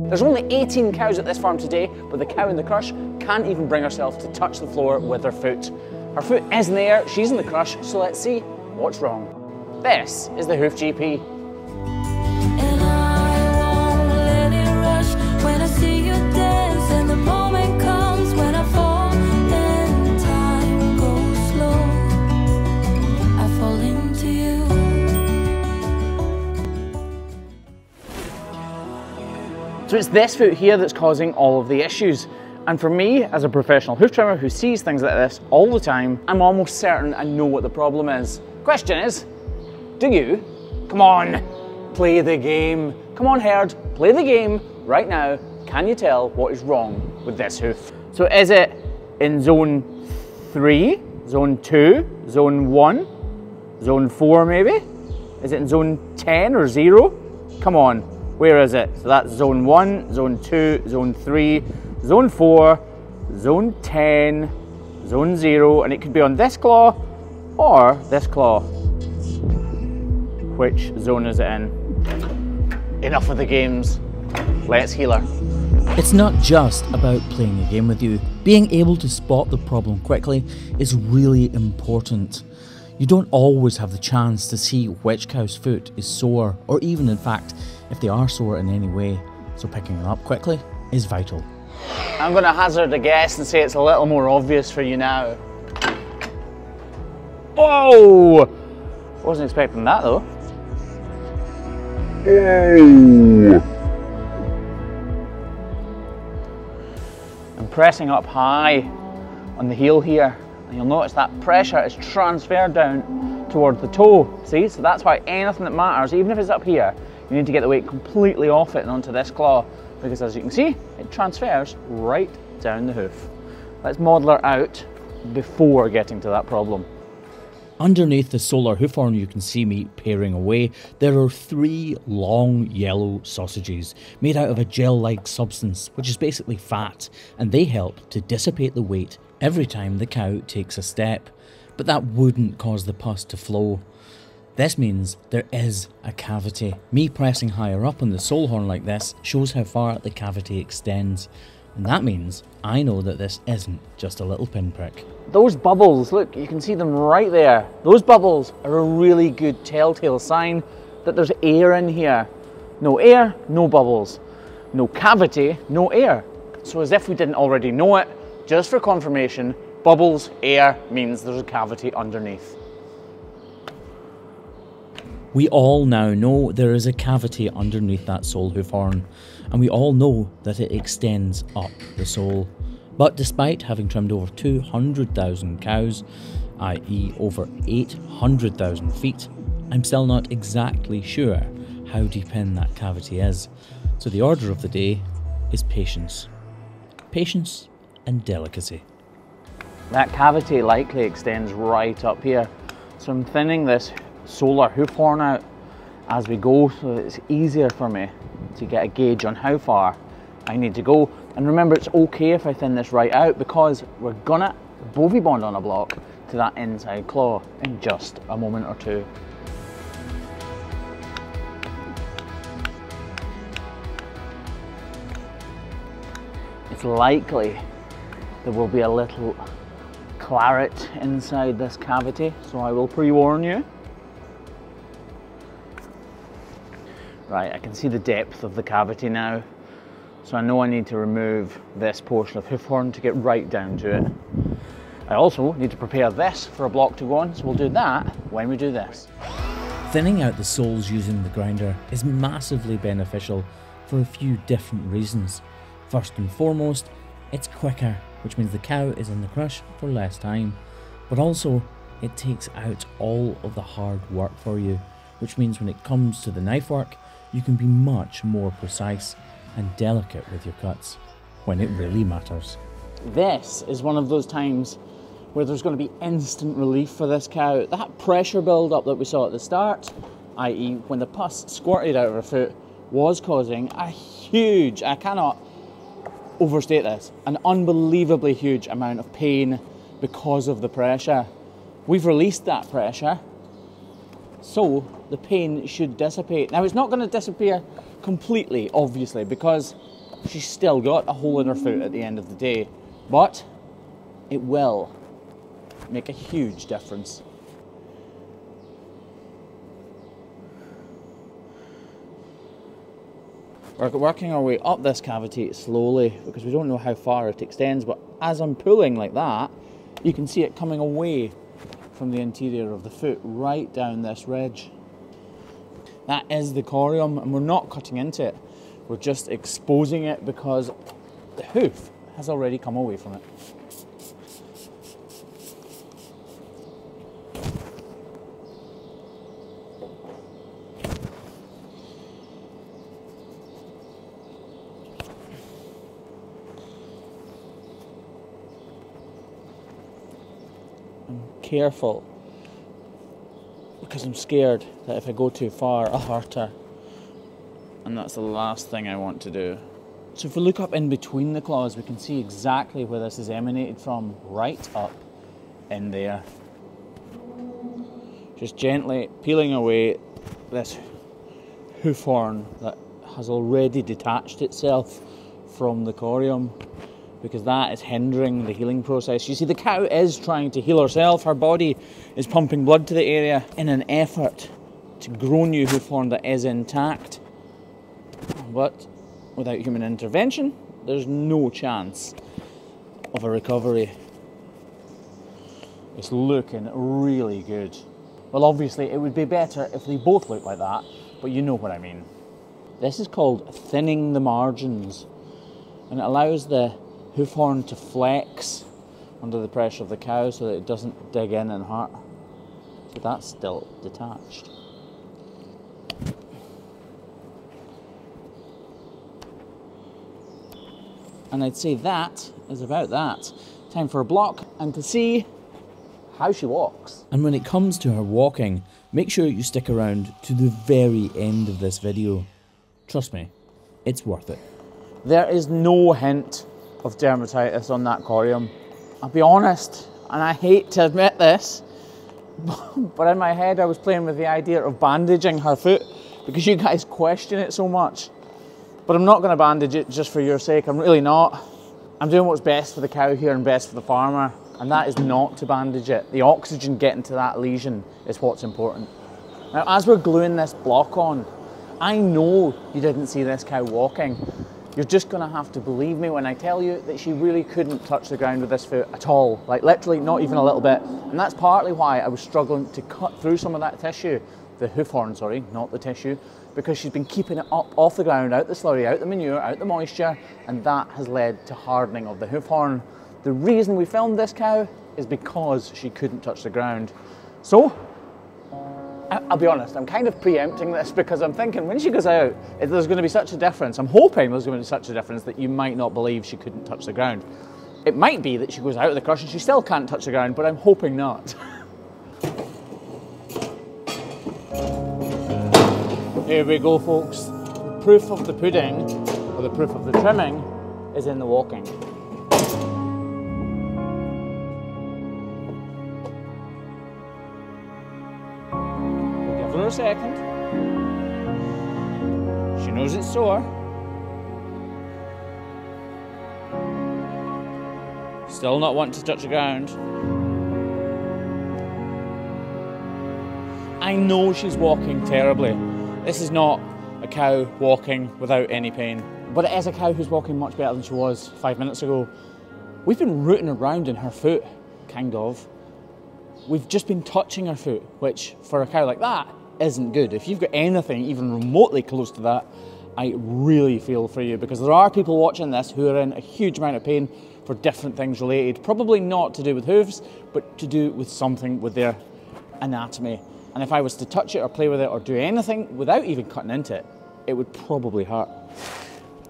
There's only 18 cows at this farm today, but the cow in the crush can't even bring herself to touch the floor with her foot. Her foot is in the air, she's in the crush, so let's see what's wrong. This is the Hoof GP. So it's this foot here that's causing all of the issues. And for me, as a professional hoof trimmer who sees things like this all the time, I'm almost certain I know what the problem is. Question is, do you? Come on, play the game. Come on, herd, play the game right now. Can you tell what is wrong with this hoof? So is it in zone 3, zone 2, zone 1, zone 4 maybe? Is it in zone 10 or 0? Come on. Where is it? So that's zone 1, zone 2, zone 3, zone 4, zone 10, zone 0, and it could be on this claw or this claw. Which zone is it in? Enough of the games. Let's heal her. It's not just about playing a game with you. Being able to spot the problem quickly is really important. You don't always have the chance to see which cow's foot is sore, or even in fact, if they are sore in any way, so picking them up quickly is vital. I'm going to hazard a guess and say it's a little more obvious for you now. Oh! Wasn't expecting that though. Oh! I'm pressing up high on the heel here, and you'll notice that pressure is transferred down towards the toe. See, so that's why anything that matters, even if it's up here, you need to get the weight completely off it and onto this claw, because as you can see, it transfers right down the hoof. Let's model her out before getting to that problem. Underneath the solar hoof horn you can see me paring away, there are 3 long yellow sausages made out of a gel-like substance, which is basically fat, and they help to dissipate the weight every time the cow takes a step, but that wouldn't cause the pus to flow. This means there is a cavity. Me pressing higher up on the sole horn like this shows how far the cavity extends, and that means I know that this isn't just a little pinprick. Those bubbles, look, you can see them right there. Those bubbles are a really good telltale sign that there's air in here. No air, no bubbles. No cavity, no air. So as if we didn't already know it, just for confirmation, bubbles, air means there's a cavity underneath. We all now know there is a cavity underneath that sole hoof horn, and we all know that it extends up the sole. But despite having trimmed over 200,000 cows, i.e. over 800,000 feet, I'm still not exactly sure how deep in that cavity is. So the order of the day is patience. Patience and delicacy. That cavity likely extends right up here. So I'm thinning this solar hoof horn out as we go, so it's easier for me to get a gauge on how far I need to go. And remember, it's okay if I thin this right out, because we're gonna BoviBond on a block to that inside claw in just a moment or two. It's likely there will be a little claret inside this cavity, so I will pre-warn you. Right, I can see the depth of the cavity now, so I know I need to remove this portion of hoof horn to get right down to it. I also need to prepare this for a block to go on, so we'll do that when we do this. Thinning out the soles using the grinder is massively beneficial for a few different reasons. First and foremost, it's quicker, which means the cow is in the crush for less time, but also it takes out all of the hard work for you, which means when it comes to the knife work, you can be much more precise and delicate with your cuts when it really matters. This is one of those times where there's going to be instant relief for this cow. That pressure build up that we saw at the start, i.e. when the pus squirted out of her foot, was causing a huge, I cannot overstate this, an unbelievably huge amount of pain because of the pressure. We've released that pressure, so the pain should dissipate. Now, it's not going to disappear completely, obviously, because she's still got a hole in her foot at the end of the day. But it will make a huge difference. We're working our way up this cavity slowly because we don't know how far it extends, but as I'm pulling like that, you can see it coming away from the interior of the foot right down this ridge. That is the corium, and we're not cutting into it. We're just exposing it because the hoof has already come away from it. I'm careful because I'm scared that if I go too far, I'll hurt her. And that's the last thing I want to do. So if we look up in between the claws, we can see exactly where this is emanated from, right up in there. Just gently peeling away this hoof horn that has already detached itself from the corium, because that is hindering the healing process. You see, the cow is trying to heal herself. Her body is pumping blood to the area in an effort to grow new hoof horn that is intact. But without human intervention, there's no chance of a recovery. It's looking really good. Well, obviously it would be better if they both look like that, but you know what I mean. This is called thinning the margins, and it allows the hoof horn to flex under the pressure of the cow so that it doesn't dig in and hurt. So that's still detached. And I'd say that is about that. Time for a block and to see how she walks. And when it comes to her walking, make sure you stick around to the very end of this video. Trust me, it's worth it. There is no hint of dermatitis on that corium. I'll be honest, and I hate to admit this, but in my head I was playing with the idea of bandaging her foot because you guys question it so much. But I'm not going to bandage it just for your sake, I'm really not. I'm doing what's best for the cow here and best for the farmer, and that is not to bandage it. The oxygen getting to that lesion is what's important. Now, as we're gluing this block on, I know you didn't see this cow walking. You're just going to have to believe me when I tell you that she really couldn't touch the ground with this foot at all. Like literally not even a little bit. And that's partly why I was struggling to cut through some of that tissue, the hoof horn, sorry, not the tissue, because she's been keeping it up off the ground, out the slurry, out the manure, out the moisture, and that has led to hardening of the hoof horn. The reason we filmed this cow is because she couldn't touch the ground. So, I'll be honest, I'm kind of preempting this because I'm thinking when she goes out, there's going to be such a difference. I'm hoping there's going to be such a difference that you might not believe she couldn't touch the ground. It might be that she goes out of the crush and she still can't touch the ground, but I'm hoping not. Here we go, folks. The proof of the pudding, or the proof of the trimming, is in the walking. We'll give her a second. She knows it's sore. Still not wanting to touch the ground. I know she's walking terribly. This is not a cow walking without any pain, but it is a cow who's walking much better than she was 5 minutes ago. We've been rooting around in her foot, kind of. We've just been touching her foot, which for a cow like that isn't good. If you've got anything even remotely close to that, I really feel for you, because there are people watching this who are in a huge amount of pain for different things related, probably not to do with hooves, but to do with something with their anatomy. And if I was to touch it or play with it or do anything without even cutting into it, it would probably hurt.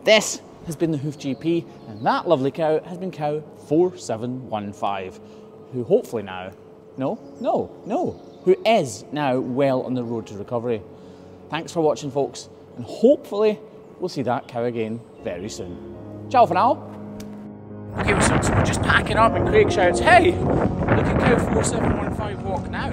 This has been the Hoof GP, and that lovely cow has been cow 4715, who hopefully now, who is now well on the road to recovery. Thanks for watching, folks, and hopefully we'll see that cow again very soon. Ciao for now. Okay, so we're just packing up and Craig shouts, "Hey, look at cow 4715 walk now."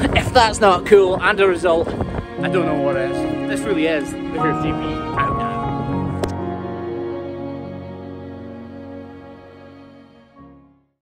If that's not cool and a result, I don't know what is. This really is the Hoof GP.